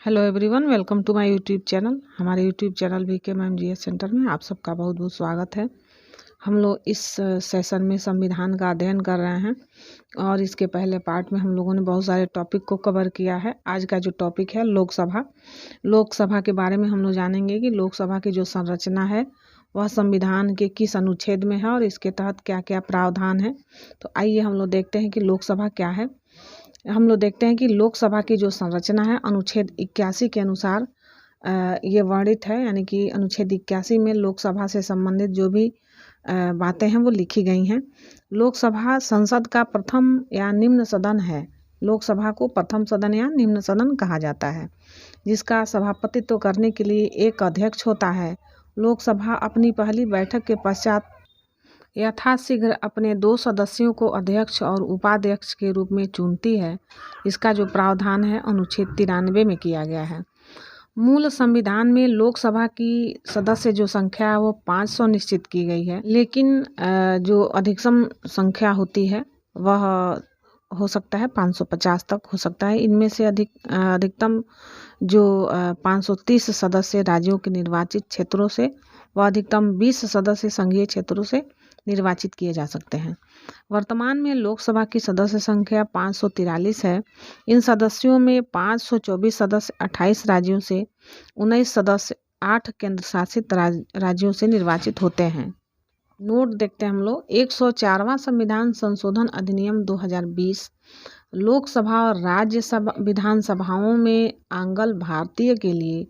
Hello everyone, welcome to my YouTube channel. हमारे YouTube channel VKMGS centre में आप सबका बहुत बहुत स्वागत है। हम लोग इस सेशन में संविधान का अध्ययन कर रहे हैं और इसके पहले पार्ट में हम लोगों ने बहुत सारे टॉपिक को कवर किया है। आज का जो टॉपिक है लोकसभा के बारे में हम लोग जानेंगे कि लोकसभा की जो संरचना है वह संविधान के किस अनुच्छेद में है और इसके तहत क्या क्या प्रावधान है। तो आइए हम लोग देखते हैं कि लोकसभा क्या है। हम लोग देखते हैं कि लोकसभा की जो संरचना है अनुच्छेद 81 के अनुसार ये वर्णित है, यानी कि अनुच्छेद 81 में लोकसभा से संबंधित जो भी बातें हैं वो लिखी गई हैं। लोकसभा संसद का प्रथम या निम्न सदन है। लोकसभा को प्रथम सदन या निम्न सदन कहा जाता है, जिसका सभापतित्व करने के लिए एक अध्यक्ष होता है। लोकसभा अपनी पहली बैठक के पश्चात यथाशीघ्र अपने 2 सदस्यों को अध्यक्ष और उपाध्यक्ष के रूप में चुनती है। इसका जो प्रावधान है अनुच्छेद 93 में किया गया है। मूल संविधान में लोकसभा की सदस्य जो संख्या है वो 500 निश्चित की गई है, लेकिन जो अधिकतम संख्या होती है वह हो सकता है 550 तक हो सकता है। इनमें से अधिकतम जो 530 सदस्य राज्यों के निर्वाचित क्षेत्रों से व अधिकतम 20 सदस्य संघीय क्षेत्रों से निर्वाचित किए जा सकते हैं। वर्तमान में लोकसभा की सदस्य संख्या 543 है। इन सदस्यों में 524 सदस्य 28 राज्यों से, 19 सदस्य 8 केंद्र शासित राज्यों से निर्वाचित होते हैं। नोट देखते हैं हम लोग। 104वां संविधान संशोधन अधिनियम 2020 लोकसभा और राज्यसभा विधानसभाओं में आंग्ल भारतीय के लिए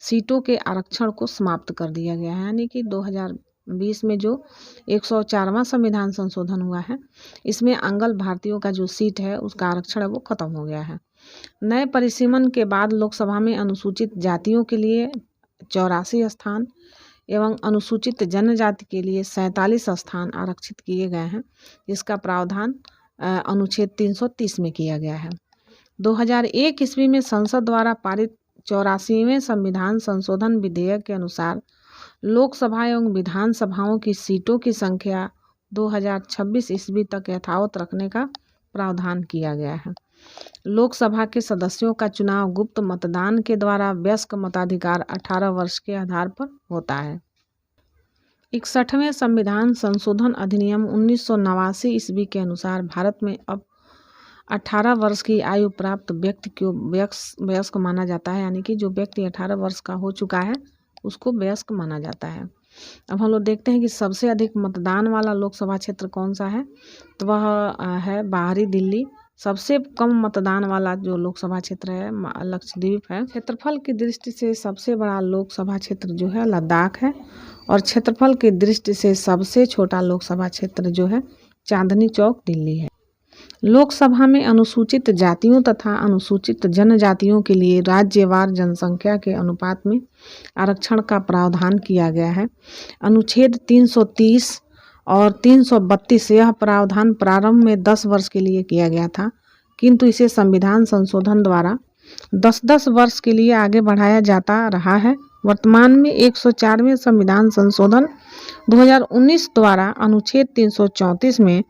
सीटों के आरक्षण को समाप्त कर दिया गया है। यानी कि 2020 में जो 104वां संविधान संशोधन हुआ है, इसमें आंग्ल भारतीयों का जो सीट है उसका आरक्षण है वो खत्म हो गया है। नए परिसीमन के बाद लोकसभा में अनुसूचित जातियों के लिए 84 स्थान एवं अनुसूचित जनजाति के लिए 47 स्थान आरक्षित किए गए हैं, जिसका प्रावधान अनुच्छेद 330 में किया गया है। 2001 ईस्वी में संसद द्वारा पारित 84वें संविधान संशोधन विधेयक के अनुसार लोकसभा एवं विधानसभाओं की सीटों की संख्या 2026 ईस्वी तक यथावत रखने का प्रावधान किया गया है। लोकसभा के सदस्यों का चुनाव गुप्त मतदान के द्वारा वयस्क मताधिकार 18 वर्ष के आधार पर होता है। 61वें संविधान संशोधन अधिनियम 1989 ईस्वी के अनुसार भारत में अब 18 वर्ष की आयु प्राप्त व्यक्ति को वयस्क माना जाता है। यानी कि जो व्यक्ति 18 वर्ष का हो चुका है उसको वयस्क माना जाता है। अब हम लोग देखते हैं कि सबसे अधिक मतदान वाला लोकसभा क्षेत्र कौन सा है, तो वह है बाहरी दिल्ली। सबसे कम मतदान वाला जो लोकसभा क्षेत्र है लक्षद्वीप है। क्षेत्रफल की दृष्टि से सबसे बड़ा लोकसभा क्षेत्र जो है लद्दाख है और क्षेत्रफल की दृष्टि से सबसे छोटा लोकसभा क्षेत्र जो है चांदनी चौक दिल्ली है। लोकसभा में अनुसूचित जातियों तथा अनुसूचित जनजातियों के लिए राज्यवार जनसंख्या के अनुपात में आरक्षण का प्रावधान किया गया है। अनुच्छेद 330 और 332 यह प्रावधान प्रारंभ में 10 वर्ष के लिए किया गया था, किंतु इसे संविधान संशोधन द्वारा 10-10 वर्ष के लिए आगे बढ़ाया जाता रहा है। वर्तमान में 104वें संविधान संशोधन 2019 द्वारा अनुच्छेद 334 में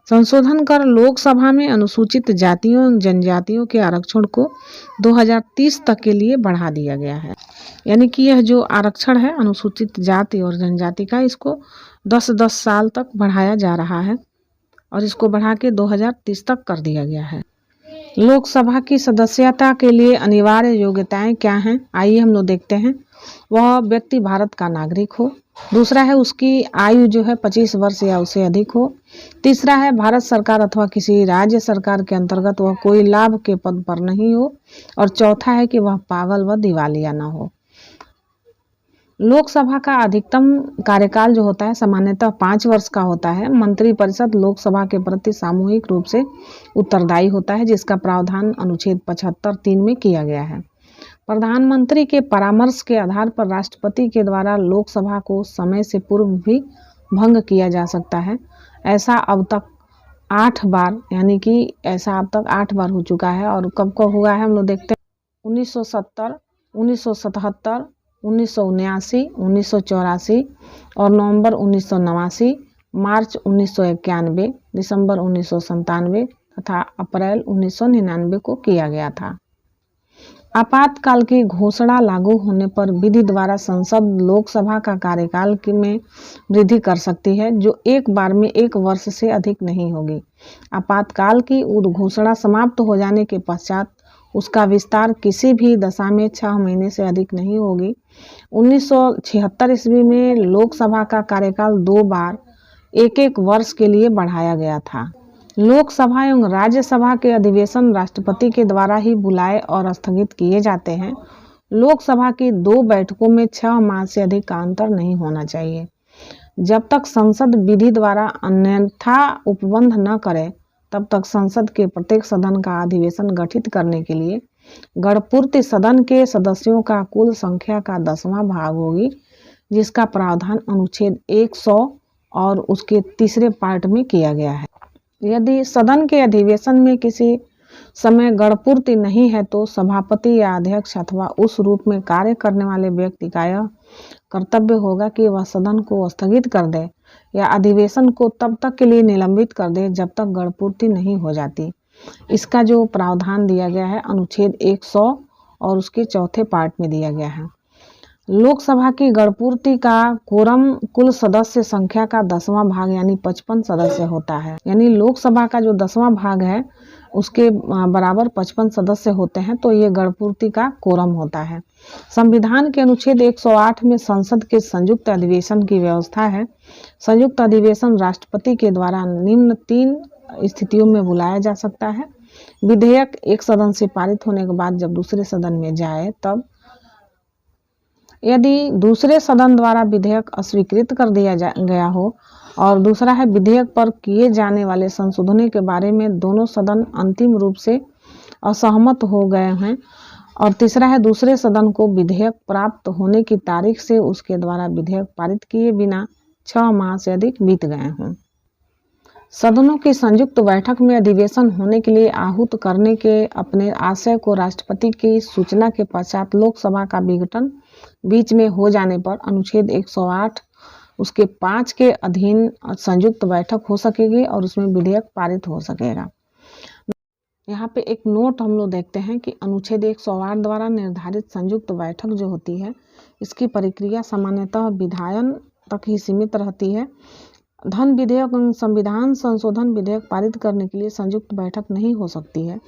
संशोधन कर लोकसभा में अनुसूचित जातियों जनजातियों के आरक्षण को 2030 तक के लिए बढ़ा दिया गया है। यानी कि यह जो आरक्षण है अनुसूचित जाति और जनजाति का, इसको 10-10 साल तक बढ़ाया जा रहा है और इसको बढ़ा के 2030 तक कर दिया गया है। लोकसभा की सदस्यता के लिए अनिवार्य योग्यताएं क्या हैं, आइए हम लोग देखते हैं। वह व्यक्ति भारत का नागरिक हो। दूसरा है उसकी आयु जो है 25 वर्ष या उससे अधिक हो। तीसरा है भारत सरकार अथवा किसी राज्य सरकार के अंतर्गत वह कोई लाभ के पद पर नहीं हो। और चौथा है कि वह पागल व दिवालिया न हो। लोकसभा का अधिकतम कार्यकाल जो होता है सामान्यतः 5 वर्ष का होता है। मंत्रिपरिषद लोकसभा के प्रति सामूहिक रूप से उत्तरदायी होता है, जिसका प्रावधान अनुच्छेद 75(3) में किया गया है। प्रधानमंत्री के परामर्श के आधार पर राष्ट्रपति के द्वारा लोकसभा को समय से पूर्व भी भंग किया जा सकता है। ऐसा अब तक 8 बार, यानी कि ऐसा अब तक 8 बार हो चुका है। और कब कब हुआ है हम लोग देखते हैं। 1970, 1977, 1979, 1984 और नवंबर 1989, मार्च 1991, दिसंबर 1997 तथा अप्रैल 1999 को किया गया था। आपातकाल की घोषणा लागू होने पर विधि द्वारा संसद लोकसभा का कार्यकाल में वृद्धि कर सकती है, जो एक बार में 1 वर्ष से अधिक नहीं होगी। आपातकाल की घोषणा समाप्त हो जाने के पश्चात उसका विस्तार किसी भी दशा में 6 महीने से अधिक नहीं होगी। 1976 ईस्वी में लोकसभा का कार्यकाल 2 बार 1-1 वर्ष के लिए बढ़ाया गया था। लोकसभा एवं राज्यसभा के अधिवेशन राष्ट्रपति के द्वारा ही बुलाए और स्थगित किए जाते हैं। लोकसभा की 2 बैठकों में 6 माह से अधिक का अंतर नहीं होना चाहिए। जब तक संसद विधि द्वारा अन्यथा उपबंध न करे, तब तक संसद के प्रत्येक सदन का अधिवेशन गठित करने के लिए गणपूर्ति सदन के सदस्यों का कुल संख्या का 10वां भाग होगी, जिसका प्रावधान अनुच्छेद 100 और उसके 3 पार्ट में किया गया है। यदि सदन के अधिवेशन में किसी समय गणपूर्ति नहीं है, तो सभापति या अध्यक्ष अथवा उस रूप में कार्य करने वाले व्यक्ति का यह कर्तव्य होगा कि वह सदन को स्थगित कर दे या अधिवेशन को तब तक के लिए निलंबित कर दे जब तक गणपूर्ति नहीं हो जाती। इसका जो प्रावधान दिया गया है अनुच्छेद 100 और उसके 4 पार्ट में दिया गया है। लोकसभा की गणपूर्ति का कोरम कुल सदस्य संख्या का 10वां भाग यानी 55 सदस्य होता है। यानी लोकसभा का जो 10वां भाग है उसके बराबर 55 सदस्य होते हैं, तो ये गणपूर्ति का कोरम होता है। संविधान के अनुच्छेद 108 में संसद के संयुक्त अधिवेशन की व्यवस्था है। संयुक्त अधिवेशन राष्ट्रपति के द्वारा निम्न 3 स्थितियों में बुलाया जा सकता है। विधेयक एक सदन से पारित होने के बाद जब दूसरे सदन में जाए तब, यदि दूसरे सदन द्वारा विधेयक अस्वीकृत कर दिया गया हो, और दूसरा है विधेयक पर किए जाने वाले संशोधनों के बारे में दोनों सदन अंतिम रूप से असहमत हो गए हैं, और तीसरा है दूसरे सदन को विधेयक प्राप्त होने की तारीख से उसके द्वारा विधेयक पारित किए बिना 6 माह से अधिक बीत गए हों। सदनों की संयुक्त बैठक में अधिवेशन होने के लिए आहूत करने के अपने आशय को राष्ट्रपति की सूचना के पश्चात लोकसभा का विघटन बीच में हो जाने पर अनुच्छेद 108 उसके 5 के अधीन संयुक्त बैठक हो सकेगी और उसमें विधेयक पारित हो सकेगा। यहाँ पे एक नोट हम लोग देखते हैं कि अनुच्छेद 108 द्वारा निर्धारित संयुक्त बैठक जो होती है, इसकी प्रक्रिया सामान्यतः विधायन तक ही सीमित रहती है। धन विधेयक एवं संविधान संशोधन विधेयक पारित करने के लिए संयुक्त बैठक नहीं हो सकती है।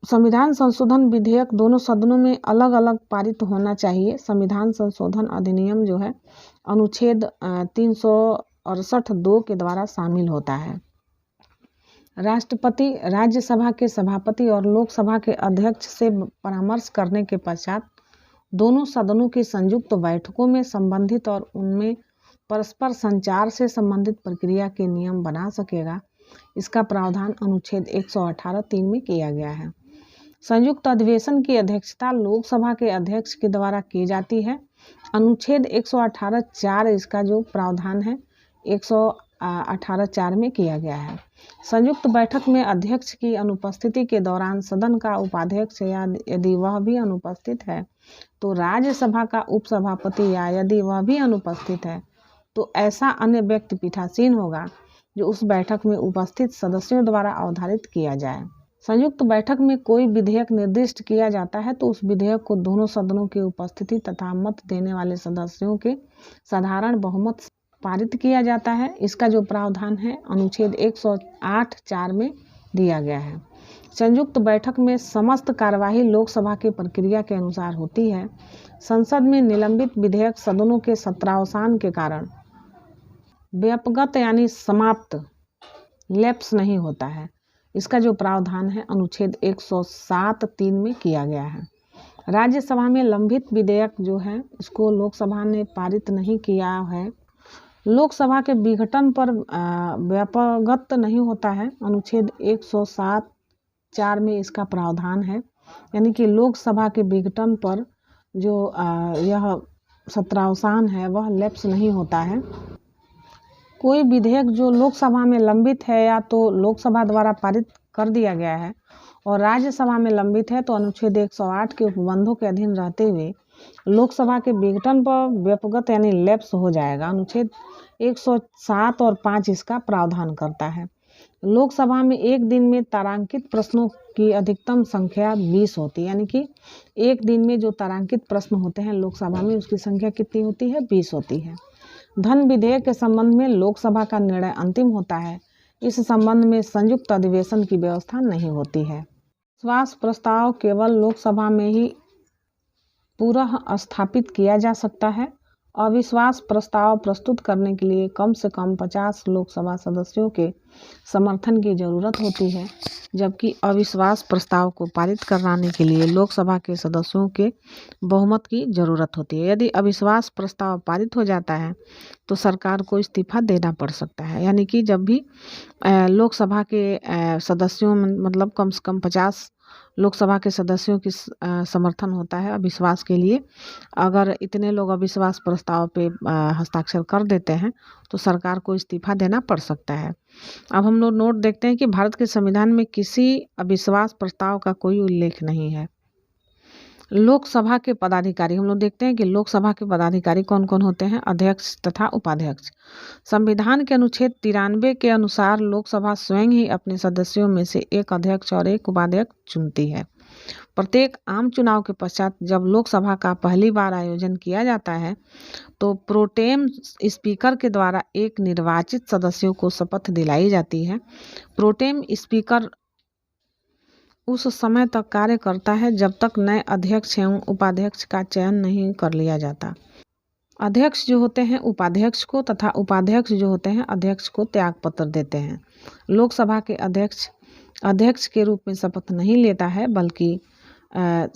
संविधान संशोधन विधेयक दोनों सदनों में अलग अलग पारित होना चाहिए। संविधान संशोधन अधिनियम जो है अनुच्छेद 368(2) के द्वारा शामिल होता है। राष्ट्रपति राज्यसभा के सभापति और लोकसभा के अध्यक्ष से परामर्श करने के पश्चात दोनों सदनों की संयुक्त बैठकों में संबंधित और उनमें परस्पर संचार से संबंधित प्रक्रिया के नियम बना सकेगा। इसका प्रावधान अनुच्छेद 118(3) में किया गया है। संयुक्त अधिवेशन की अध्यक्षता लोकसभा के अध्यक्ष के द्वारा की जाती है। अनुच्छेद 118(4) इसका जो प्रावधान है 118(4) में किया गया है। संयुक्त बैठक में अध्यक्ष की अनुपस्थिति के दौरान सदन का उपाध्यक्ष या यदि वह भी अनुपस्थित है तो राज्यसभा का उपसभापति या यदि वह भी अनुपस्थित है तो ऐसा अन्य व्यक्ति पीठासीन होगा जो उस बैठक में उपस्थित सदस्यों द्वारा अवधारित किया जाए। संयुक्त बैठक में कोई विधेयक निर्दिष्ट किया जाता है तो उस विधेयक को दोनों सदनों की उपस्थिति तथा मत देने वाले सदस्यों के साधारण बहुमत पारित किया जाता है। इसका जो प्रावधान है अनुच्छेद 108(4) में दिया गया है। संयुक्त बैठक में समस्त कार्यवाही लोकसभा की प्रक्रिया के अनुसार होती है। संसद में निलंबित विधेयक सदनों के सत्रावसान के कारण व्यापगत यानी समाप्त लैप्स नहीं होता है। इसका जो प्रावधान है अनुच्छेद 107(3) में किया गया है। राज्यसभा में लंबित विधेयक जो है इसको लोकसभा ने पारित नहीं किया है। लोकसभा के विघटन पर व्यापगत नहीं होता है। अनुच्छेद 107(4) में इसका प्रावधान है, यानी कि लोकसभा के विघटन पर जो यह सत्रावसान है वह लैप्स नहीं होता है। कोई विधेयक जो लोकसभा में लंबित है या तो लोकसभा द्वारा पारित कर दिया गया है और राज्यसभा में लंबित है तो अनुच्छेद 108 के उपबंधों के अधीन रहते हुए लोकसभा के विघटन पर व्यापगत यानी लैप्स हो जाएगा। अनुच्छेद 107 और 5 इसका प्रावधान करता है। लोकसभा में एक दिन में तारांकित प्रश्नों की अधिकतम संख्या 20 होती है, यानी कि एक दिन में जो तारांकित प्रश्न होते हैं लोकसभा में उसकी संख्या कितनी होती है? 20 होती है। धन विधेयक के संबंध में लोकसभा का निर्णय अंतिम होता है। इस संबंध में संयुक्त अधिवेशन की व्यवस्था नहीं होती है। विश्वास प्रस्ताव केवल लोकसभा में ही पुनः स्थापित किया जा सकता है। अविश्वास प्रस्ताव प्रस्तुत करने के लिए कम से कम 50 लोकसभा सदस्यों के समर्थन की जरूरत होती है, जबकि अविश्वास प्रस्ताव को पारित कराने के लिए लोकसभा के सदस्यों के बहुमत की जरूरत होती है। यदि अविश्वास प्रस्ताव पारित हो जाता है तो सरकार को इस्तीफा देना पड़ सकता है। यानी कि जब भी लोकसभा के सदस्यों में मतलब कम से कम 50 लोकसभा के सदस्यों की समर्थन होता है अविश्वास के लिए, अगर इतने लोग अविश्वास प्रस्ताव पे हस्ताक्षर कर देते हैं तो सरकार को इस्तीफा देना पड़ सकता है। अब हम लोग नोट देखते हैं कि भारत के संविधान में किसी अविश्वास प्रस्ताव का कोई उल्लेख नहीं है। लोकसभा के पदाधिकारी, हम लोग देखते हैं कि लोकसभा के पदाधिकारी कौन कौन होते हैं? अध्यक्ष तथा उपाध्यक्ष। संविधान के अनुच्छेद 93 के अनुसार लोकसभा स्वयं ही अपने सदस्यों में से एक अध्यक्ष और एक उपाध्यक्ष चुनती है। प्रत्येक आम चुनाव के पश्चात जब लोकसभा का पहली बार आयोजन किया जाता है तो प्रोटेम स्पीकर के द्वारा एक निर्वाचित सदस्यों को शपथ दिलाई जाती है। प्रोटेम स्पीकर उस समय तक कार्य करता है जब तक नए अध्यक्ष एवं उपाध्यक्ष का चयन नहीं कर लिया जाता। अध्यक्ष जो होते हैं उपाध्यक्ष को तथा उपाध्यक्ष जो होते हैं अध्यक्ष को त्याग पत्र देते हैं। लोकसभा के अध्यक्ष के रूप में शपथ नहीं लेता है, बल्कि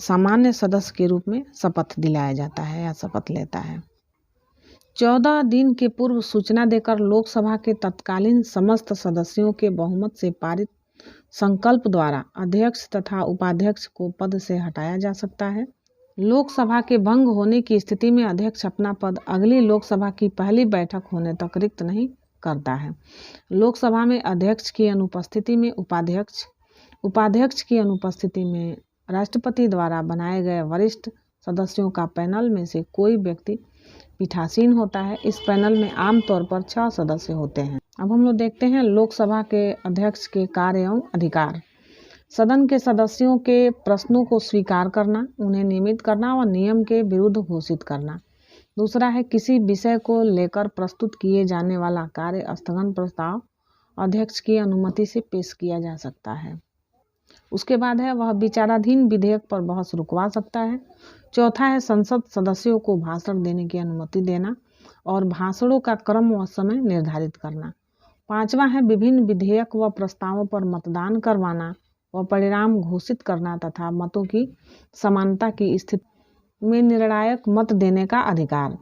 सामान्य सदस्य के रूप में शपथ दिलाया जाता है या शपथ लेता है। 14 दिन के पूर्व सूचना देकर लोकसभा के तत्कालीन समस्त सदस्यों के बहुमत से पारित संकल्प द्वारा अध्यक्ष तथा उपाध्यक्ष को पद से हटाया जा सकता है। लोकसभा के भंग होने की स्थिति में अध्यक्ष अपना पद अगली लोकसभा की पहली बैठक होने तक रिक्त नहीं करता है। लोकसभा में अध्यक्ष की अनुपस्थिति में उपाध्यक्ष की अनुपस्थिति में राष्ट्रपति द्वारा बनाए गए वरिष्ठ सदस्यों का पैनल में से कोई व्यक्ति पीठासीन होता है। इस पैनल में आमतौर पर 6 सदस्य होते हैं। अब हम लोग देखते हैं लोकसभा के अध्यक्ष के कार्य एवं अधिकार। सदन के सदस्यों के प्रश्नों को स्वीकार करना, उन्हें नियमित करना और नियम के विरुद्ध घोषित करना। दूसरा है किसी विषय को लेकर प्रस्तुत किए जाने वाला कार्य स्थगन प्रस्ताव अध्यक्ष की अनुमति से पेश किया जा सकता है। उसके बाद है वह विचाराधीन विधेयक पर बहस रुकवा सकता है। चौथा है संसद सदस्यों को भाषण देने की अनुमति देना और भाषणों का क्रम व समय निर्धारित करना। 5वां है विभिन्न विधेयक व प्रस्तावों पर मतदान करवाना व परिणाम घोषित करना तथा मतों की समानता की स्थिति में निर्णायक मत देने का अधिकार।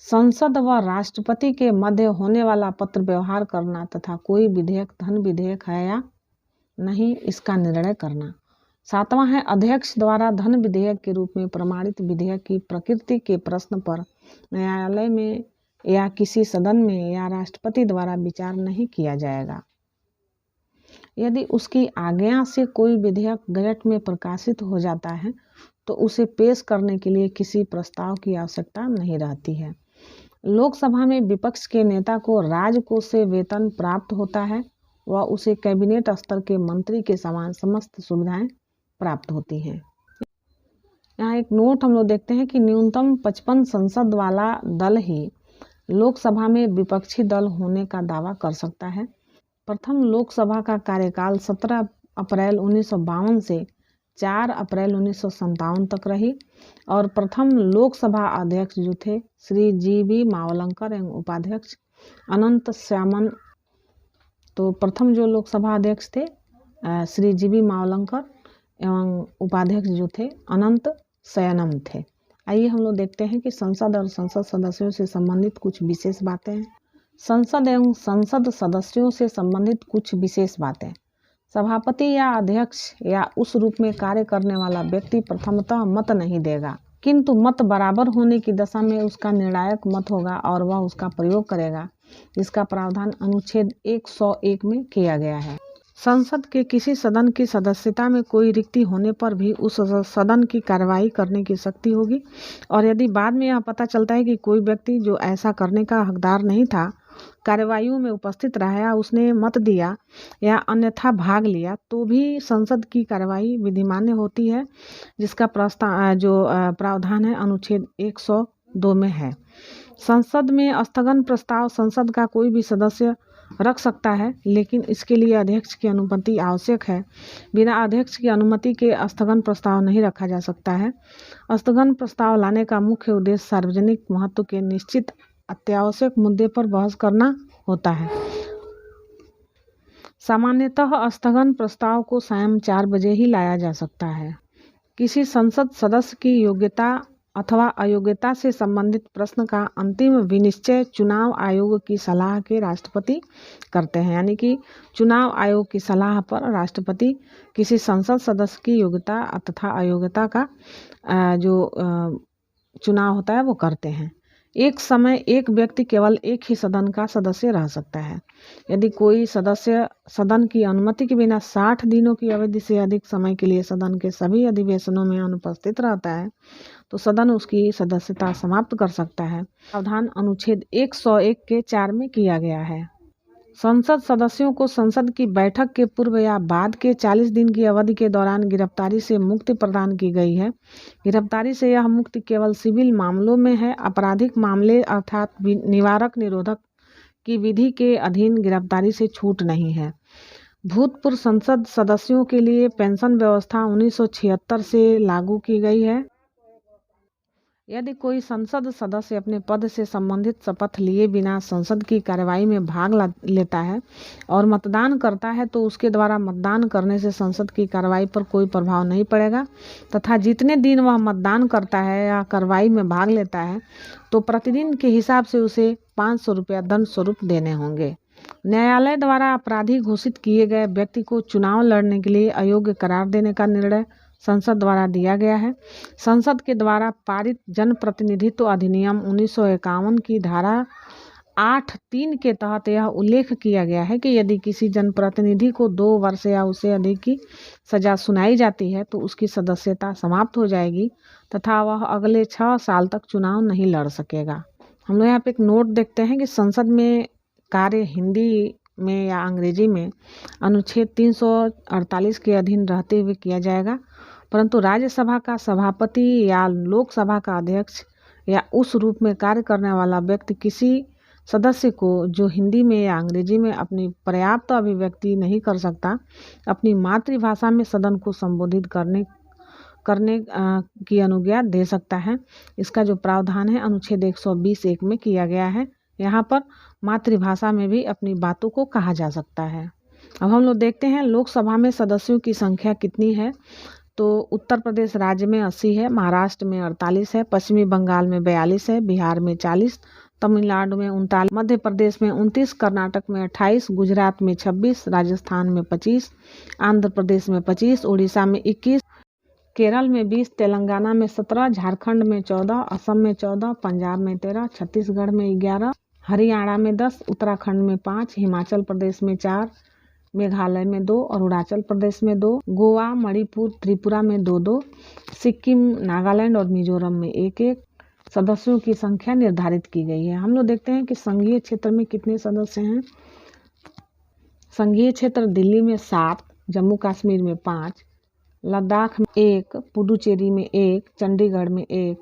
संसद व राष्ट्रपति के मध्य होने वाला पत्र व्यवहार करना तथा कोई विधेयक धन विधेयक है या नहीं इसका निर्णय करना। 7वां है अध्यक्ष द्वारा धन विधेयक के रूप में प्रमाणित विधेयक की प्रकृति के प्रश्न पर न्यायालय में या किसी सदन में या राष्ट्रपति द्वारा विचार नहीं किया जाएगा। यदि उसकी आज्ञा से कोई विधेयक गजट में प्रकाशित हो जाता है तो उसे पेश करने के लिए किसी प्रस्ताव की आवश्यकता नहीं रहती है। लोकसभा में विपक्ष के नेता को राजकोष से वेतन प्राप्त होता है व उसे कैबिनेट स्तर के मंत्री के समान समस्त सुविधाएं प्राप्त होती हैं। यहाँ एक नोट हम लोग देखते हैं कि न्यूनतम 55 संसद वाला दल ही लोकसभा में विपक्षी दल होने का दावा कर सकता है। प्रथम लोकसभा का कार्यकाल 17 अप्रैल 1952 से 4 अप्रैल 1957 तक रही और प्रथम लोकसभा अध्यक्ष जो थे श्री जी.बी. मावलंकर एवं उपाध्यक्ष अनंत श्यामन। तो प्रथम जो लोकसभा अध्यक्ष थे श्री जी.बी. मावलंकर एवं उपाध्यक्ष जो थे अनंत शयनम थे। आइए हम लोग देखते हैं कि संसद और संसद सदस्यों से संबंधित कुछ विशेष बातें हैं। संसद एवं संसद सदस्यों से संबंधित कुछ विशेष बातें। सभापति या अध्यक्ष या उस रूप में कार्य करने वाला व्यक्ति प्रथमतः मत नहीं देगा, किंतु मत बराबर होने की दशा में उसका निर्णायक मत होगा और वह उसका प्रयोग करेगा, जिसका प्रावधान अनुच्छेद 101 में किया गया है। संसद के किसी सदन की सदस्यता में कोई रिक्ति होने पर भी उस सदन की कार्रवाई करने की शक्ति होगी और यदि बाद में यह पता चलता है कि कोई व्यक्ति जो ऐसा करने का हकदार नहीं था कार्यवाहियों में उपस्थित रहा या उसने मत दिया या अन्यथा भाग लिया तो भी संसद की कार्यवाही विधिमान्य होती है, जिसका प्रावधान है अनुच्छेद 102 में है। संसद में स्थगन प्रस्ताव संसद का कोई भी सदस्य रख सकता है, लेकिन इसके लिए अध्यक्ष की अनुमति आवश्यक है। बिना अध्यक्ष की अनुमति के स्थगन प्रस्ताव नहीं रखा जा सकता है। स्थगन प्रस्ताव लाने का मुख्य उद्देश्य सार्वजनिक महत्व के निश्चित अत्यावश्यक मुद्दे पर बहस करना होता है। सामान्यतः स्थगन प्रस्ताव को सायं 4 बजे ही लाया जा सकता है। किसी संसद सदस्य की योग्यता अथवा अयोग्यता से संबंधित प्रश्न का अंतिम विनिश्चय चुनाव आयोग की सलाह के राष्ट्रपति करते हैं। यानी कि चुनाव आयोग की सलाह पर राष्ट्रपति किसी संसद सदस्य की योग्यता तथा अयोग्यता का चुनाव होता है वो करते हैं। एक समय एक व्यक्ति केवल एक ही सदन का सदस्य रह सकता है। यदि कोई सदस्य सदन की अनुमति के बिना 60 दिनों की अवधि से अधिक समय के लिए सदन के सभी अधिवेशनों में अनुपस्थित रहता है तो सदन उसकी सदस्यता समाप्त कर सकता है। प्रावधान अनुच्छेद 101 के 4 में किया गया है। संसद सदस्यों को संसद की बैठक के पूर्व या बाद के 40 दिन की अवधि के दौरान गिरफ्तारी से मुक्ति प्रदान की गई है। गिरफ्तारी से यह मुक्ति केवल सिविल मामलों में है। आपराधिक मामले अर्थात निवारक निरोधक की विधि के अधीन गिरफ्तारी से छूट नहीं है। भूतपूर्व संसद सदस्यों के लिए पेंशन व्यवस्था 1976 से लागू की गई है। यदि कोई संसद सदस्य अपने पद से संबंधित शपथ लिए बिना संसद की कार्यवाही में भाग लेता है और मतदान करता है तो उसके द्वारा मतदान करने से संसद की कार्यवाही पर कोई प्रभाव नहीं पड़ेगा तथा जितने दिन वह मतदान करता है या कार्यवाही में भाग लेता है तो प्रतिदिन के हिसाब से उसे 500 रुपया दंड स्वरूप देने होंगे। न्यायालय द्वारा अपराधी घोषित किए गए व्यक्ति को चुनाव लड़ने के लिए अयोग्य करार देने का निर्णय संसद द्वारा दिया गया है। संसद के द्वारा पारित जनप्रतिनिधित्व अधिनियम 1951 की धारा 8(3) के तहत यह उल्लेख किया गया है कि यदि किसी जनप्रतिनिधि को 2 वर्ष या उससे अधिक की सजा सुनाई जाती है तो उसकी सदस्यता समाप्त हो जाएगी तथा वह अगले 6 साल तक चुनाव नहीं लड़ सकेगा। हम लोग यहाँ पे एक नोट देखते हैं कि संसद में कार्य हिंदी में या अंग्रेजी में अनुच्छेद 348 के अधीन रहते हुए किया जाएगा, परंतु राज्यसभा का सभापति या लोकसभा का अध्यक्ष या उस रूप में कार्य करने वाला व्यक्ति किसी सदस्य को जो हिंदी में या अंग्रेजी में अपनी पर्याप्त अभिव्यक्ति नहीं कर सकता, अपनी मातृभाषा में सदन को संबोधित करने की अनुज्ञा दे सकता है। इसका जो प्रावधान है अनुच्छेद 120(1) में किया गया है। यहाँ पर मातृभाषा में भी अपनी बातों को कहा जा सकता है। अब हम लोग देखते हैं लोकसभा में सदस्यों की संख्या कितनी है। तो उत्तर प्रदेश राज्य में 80 है, महाराष्ट्र में 48 है, पश्चिमी बंगाल में 42 है, बिहार में 40, तमिलनाडु में 39, मध्य प्रदेश में 29, कर्नाटक में 28, गुजरात में 26, राजस्थान में 25, आंध्र प्रदेश में 25, उड़ीसा में 21, केरल में 20, तेलंगाना में 17, झारखंड में 14, असम में 14, पंजाब में 13, छत्तीसगढ़ में 11, हरियाणा में 10, उत्तराखंड में 5, हिमाचल प्रदेश में 4, मेघालय में 2, अरुणाचल प्रदेश में 2, गोवा, मणिपुर, त्रिपुरा में 2-2, सिक्किम, नागालैंड और मिजोरम में 1-1 सदस्यों की संख्या निर्धारित की गई है। हम लोग देखते हैं कि संघीय क्षेत्र में कितने सदस्य हैं। संघीय क्षेत्र दिल्ली में 7, जम्मू कश्मीर में 5, लद्दाख में 1, पुडुचेरी में 1, चंडीगढ़ में 1,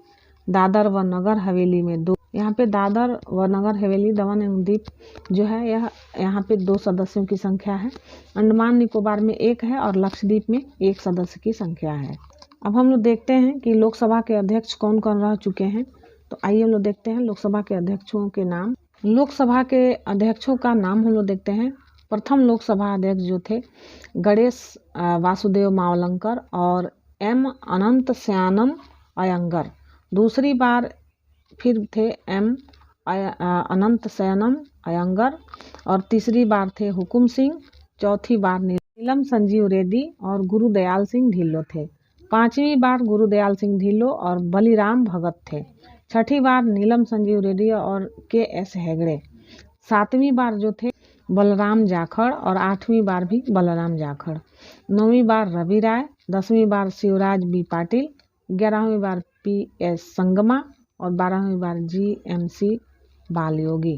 दादर व नगर हवेली में 2। यहाँ पे दादर व नगर हवेली, दमन एवं दीप जो है यह यहाँ पे 2 सदस्यों की संख्या है। अंडमान निकोबार में 1 है और लक्षद्वीप में 1 सदस्य की संख्या है। अब हम लोग देखते हैं कि लोकसभा के अध्यक्ष कौन कौन रह चुके हैं। तो आइए हम लोग देखते हैं लोकसभा के अध्यक्षों के नाम। लोकसभा के अध्यक्षों का नाम हम लोग देखते हैं। प्रथम लोकसभा अध्यक्ष जो थे गणेश वासुदेव मावलंकर और एम अनंत शयनम अयंगर। दूसरी बार फिर थे एम अनंत शयनम अयंगर और तीसरी बार थे हुकुम सिंह। चौथी बार नीलम संजीव रेड्डी और गुरुदयाल सिंह ढिल्लो थे। 5वीं बार गुरुदयाल सिंह ढिल्लो और बलिराम भगत थे। 6ठी बार नीलम संजीव रेड्डी और के.एस. हेगड़े। 7वीं बार जो थे बलराम जाखड़ और 8वीं बार भी बलराम जाखड़। 9वीं बार रवि राय, 10वीं बार शिवराज बी पाटिल, 11वीं बार P.S. संगमा और 12वीं बार G.M.C. बालयोगी।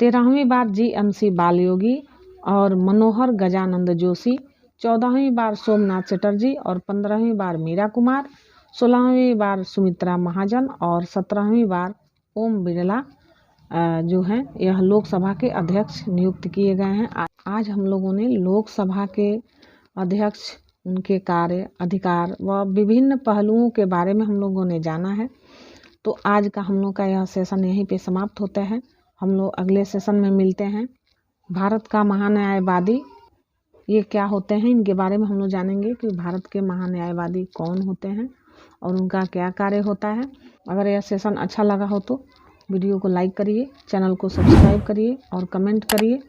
13वीं बार GMC बालयोगी और मनोहर गजानंद जोशी, 14वीं बार सोमनाथ चटर्जी और 15वीं बार मीरा कुमार, 16वीं बार सुमित्रा महाजन और 17वीं बार ओम बिरला जो हैं यह लोकसभा के अध्यक्ष नियुक्त किए गए हैं। आज हम लोगों ने लोकसभा के अध्यक्ष, उनके कार्य, अधिकार व विभिन्न पहलुओं के बारे में हम लोगों ने जाना है। तो आज का हम लोग का यह सेशन यहीं पे समाप्त होता है। हम लोग अगले सेशन में मिलते हैं। भारत का महान्यायवादी ये क्या होते हैं, इनके बारे में हम लोग जानेंगे कि भारत के महान्यायवादी कौन होते हैं और उनका क्या कार्य होता है। अगर यह सेशन अच्छा लगा हो तो वीडियो को लाइक करिए, चैनल को सब्सक्राइब करिए और कमेंट करिए।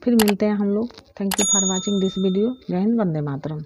फिर मिलते हैं हम लोग। Thank you for watching this video. जय हिंद, वंदे मातरम।